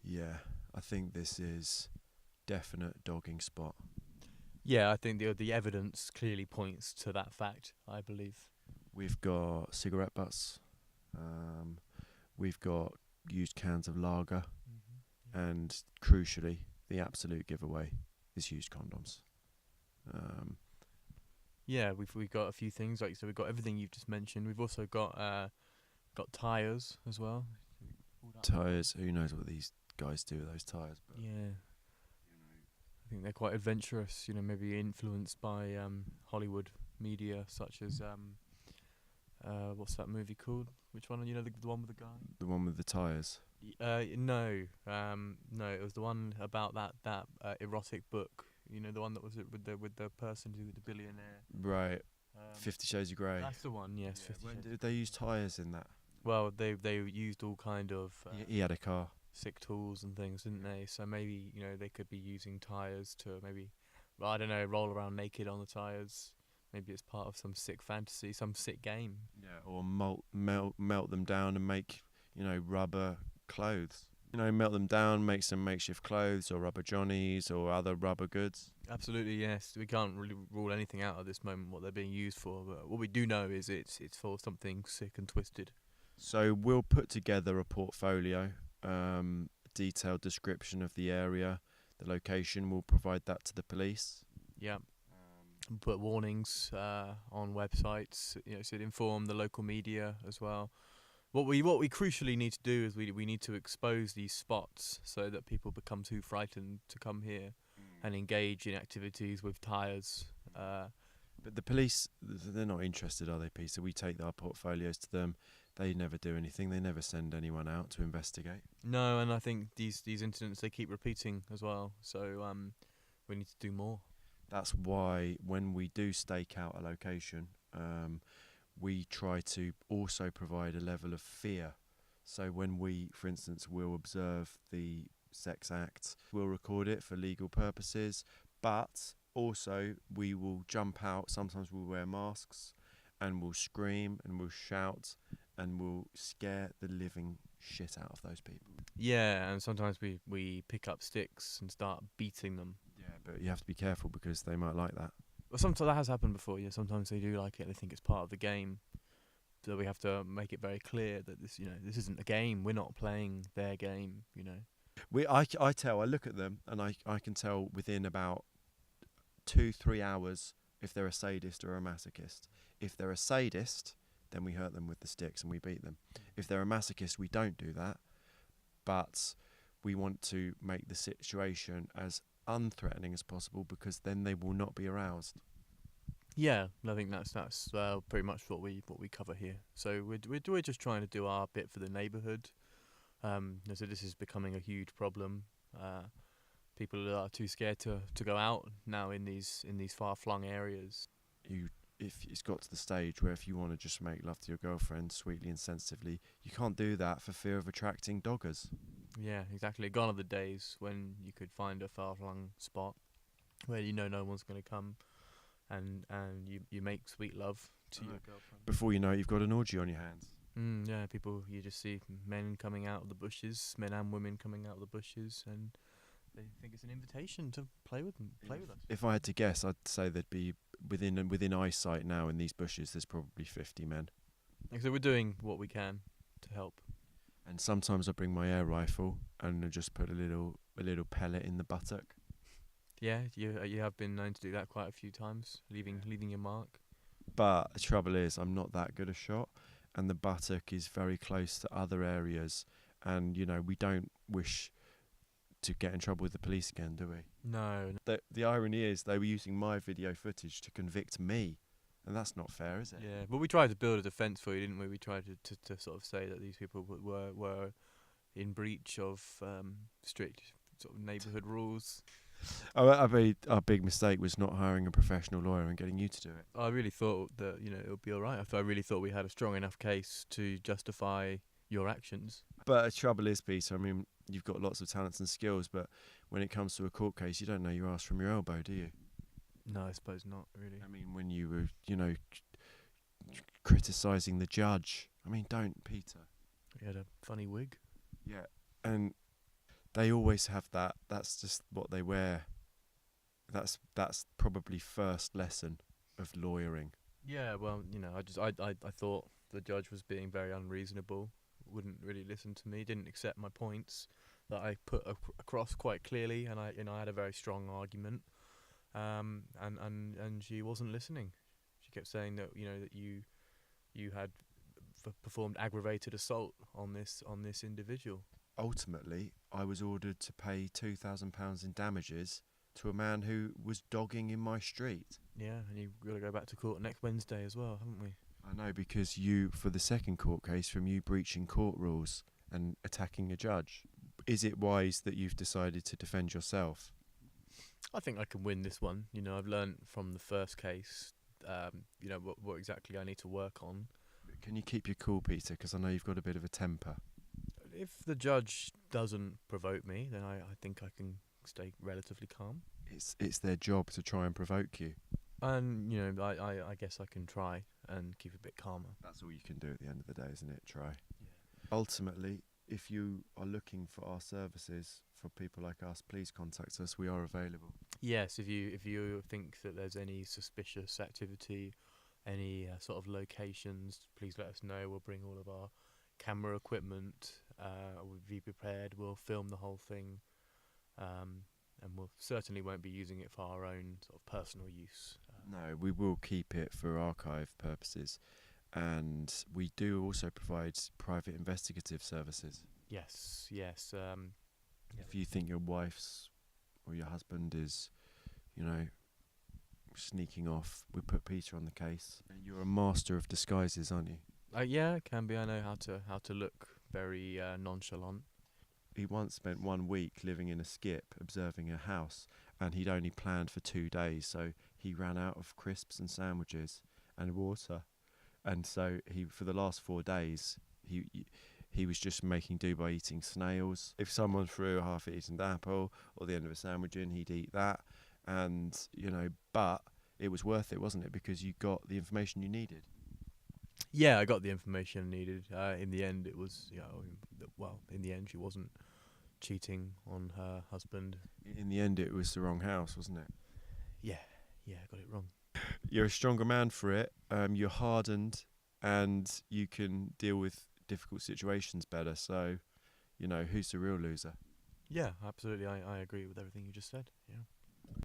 Yeah, I think this is definite dogging spot. Yeah, I think the evidence clearly points to that fact, I believe. We've got cigarette butts. Um, we've got used cans of lager, and crucially, the absolute giveaway is used condoms. Um, Yeah, we've got a few things like so we've got everything you've just mentioned. We've also got tyres as well. Tyres. Who knows what these guys do with those tyres? But Yeah, I think they're quite adventurous. You know, maybe influenced by Hollywood media, such as what's that movie called? Which one? You know, the one with the guy. the one with the tyres. No, no, it was the one about that erotic book. You know, the one that was with the person who the billionaire. Right. 50 Shades of Grey. That's the one. Yes. Yeah, 50 when Shades. did they use tyres in that? Well, they used all kind of He had a car. sick tools and things, didn't they? So maybe they could be using tires to maybe, I don't know, roll around naked on the tires. Maybe it's part of some sick fantasy, some sick game. Yeah, or melt them down and make, rubber clothes. Melt them down, make some makeshift clothes or rubber johnnies or other rubber goods. Absolutely, yes. We can't really rule anything out at this moment what they're being used for, but what we do know is it's for something sick and twisted. So we'll put together a portfolio, detailed description of the area, the location. We'll provide that to the police. Yeah. Put warnings on websites, so inform the local media as well. What we crucially need to do is we need to expose these spots so that people become too frightened to come here and engage in activities with tyres. But the police, they're not interested, are they, Peter? We take our portfolios to them. They never do anything. They never send anyone out to investigate. No, and I think these incidents, they keep repeating as well. So we need to do more. That's why when we do stake out a location, we try to also provide a level of fear. So when we, for instance, will observe the sex act, we'll record it for legal purposes, but also we will jump out. Sometimes we'll wear masks and we'll scream and we'll shout and we'll scare the living shit out of those people. Yeah, and sometimes we pick up sticks and start beating them. Yeah, but you have to be careful because they might like that. Well, sometimes that has happened before. Yeah, sometimes they do like it. They think it's part of the game. So we have to make it very clear that this isn't a game. We're not playing their game. I look at them and I can tell within about 2-3 hours if they're a sadist or a masochist. If they're a sadist, then we hurt them with the sticks and we beat them. If they're a masochist, we don't do that, but we want to make the situation as unthreatening as possible because then they will not be aroused. Yeah, I think that's pretty much what we cover here. So we're just trying to do our bit for the neighbourhood. So this is becoming a huge problem. People are too scared to go out now in these far flung areas. If it's got to the stage where if you want to just make love to your girlfriend sweetly and sensitively, you can't do that for fear of attracting doggers. Yeah, exactly. Gone are the days when you could find a far flung spot where no one's going to come, and you make sweet love to your girlfriend. Before you know it, you've got an orgy on your hands. Yeah, you just see men coming out of the bushes, men and women coming out of the bushes, and they think it's an invitation to play with us. If I had to guess, I'd say there'd be within eyesight now in these bushes. There's probably 50 men. So we're doing what we can to help. And sometimes I bring my air rifle and I just put a little pellet in the buttock. Yeah, you have been known to do that quite a few times, leaving your mark. But the trouble is, I'm not that good a shot, and the buttock is very close to other areas, and we don't wish to get in trouble with the police again, do we? No. The irony is they were using my video footage to convict me, and that's not fair, is it? Yeah, but we tried to build a defence for you, didn't we? We tried to sort of say that these people were in breach of strict sort of neighbourhood rules. I mean, our big mistake was not hiring a professional lawyer and getting you to do it. I really thought that it would be all right. I really thought we had a strong enough case to justify your actions. But the trouble is, Peter, I mean, you've got lots of talents and skills, but when it comes to a court case, you don't know your ass from your elbow, do you? No, I suppose not, really. I mean, when you were, criticising the judge. I mean, don't, Peter. He had a funny wig. Yeah, and they always have that. That's just what they wear. That's probably first lesson of lawyering. Yeah, well, I thought the judge was being very unreasonable. Wouldn't really listen to me. Didn't accept my points that I put across quite clearly, and I had a very strong argument. And she wasn't listening. She kept saying that that you had performed aggravated assault on this individual. Ultimately, I was ordered to pay £2,000 in damages to a man who was dogging in my street. Yeah, and you've got to go back to court next Wednesday as well, haven't we? I know, because for the second court case, from you breaching court rules and attacking a judge, is it wise that you've decided to defend yourself? I think I can win this one. I've learned from the first case, what exactly I need to work on. Can you keep your cool, Peter? Because I know you've got a bit of a temper. If the judge doesn't provoke me, then I think I can stay relatively calm. It's their job to try and provoke you. And, I guess I can try and keep a bit calmer. That's all you can do at the end of the day, isn't it? Try. Yeah. Ultimately, if you are looking for our services for people like us, please contact us. We are available. Yes, if you think that there's any suspicious activity, any sort of locations, please let us know. We'll bring all of our camera equipment. We'll be prepared. We'll film the whole thing. And we'll certainly won't be using it for our own sort of personal use. No, we will keep it for archive purposes. And we do also provide private investigative services. Yes. If you think your wife's or your husband is, sneaking off, we put Peter on the case. You're a master of disguises, aren't you? Yeah, it can be. I know how to look very nonchalant. He once spent 1 week living in a skip observing a house, and he'd only planned for 2 days, so he ran out of crisps and sandwiches and water. And so for the last 4 days, he was just making do by eating snails. If someone threw a half-eaten apple or the end of a sandwich in, he'd eat that. And, but it was worth it, wasn't it? Because you got the information you needed. Yeah, I got the information needed. In the end, it was, in the end, she wasn't cheating on her husband. In the end, it was the wrong house, wasn't it? Yeah, I got it wrong. You're a stronger man for it. You're hardened, and you can deal with difficult situations better. So, who's the real loser? Yeah, absolutely. I agree with everything you just said. Yeah.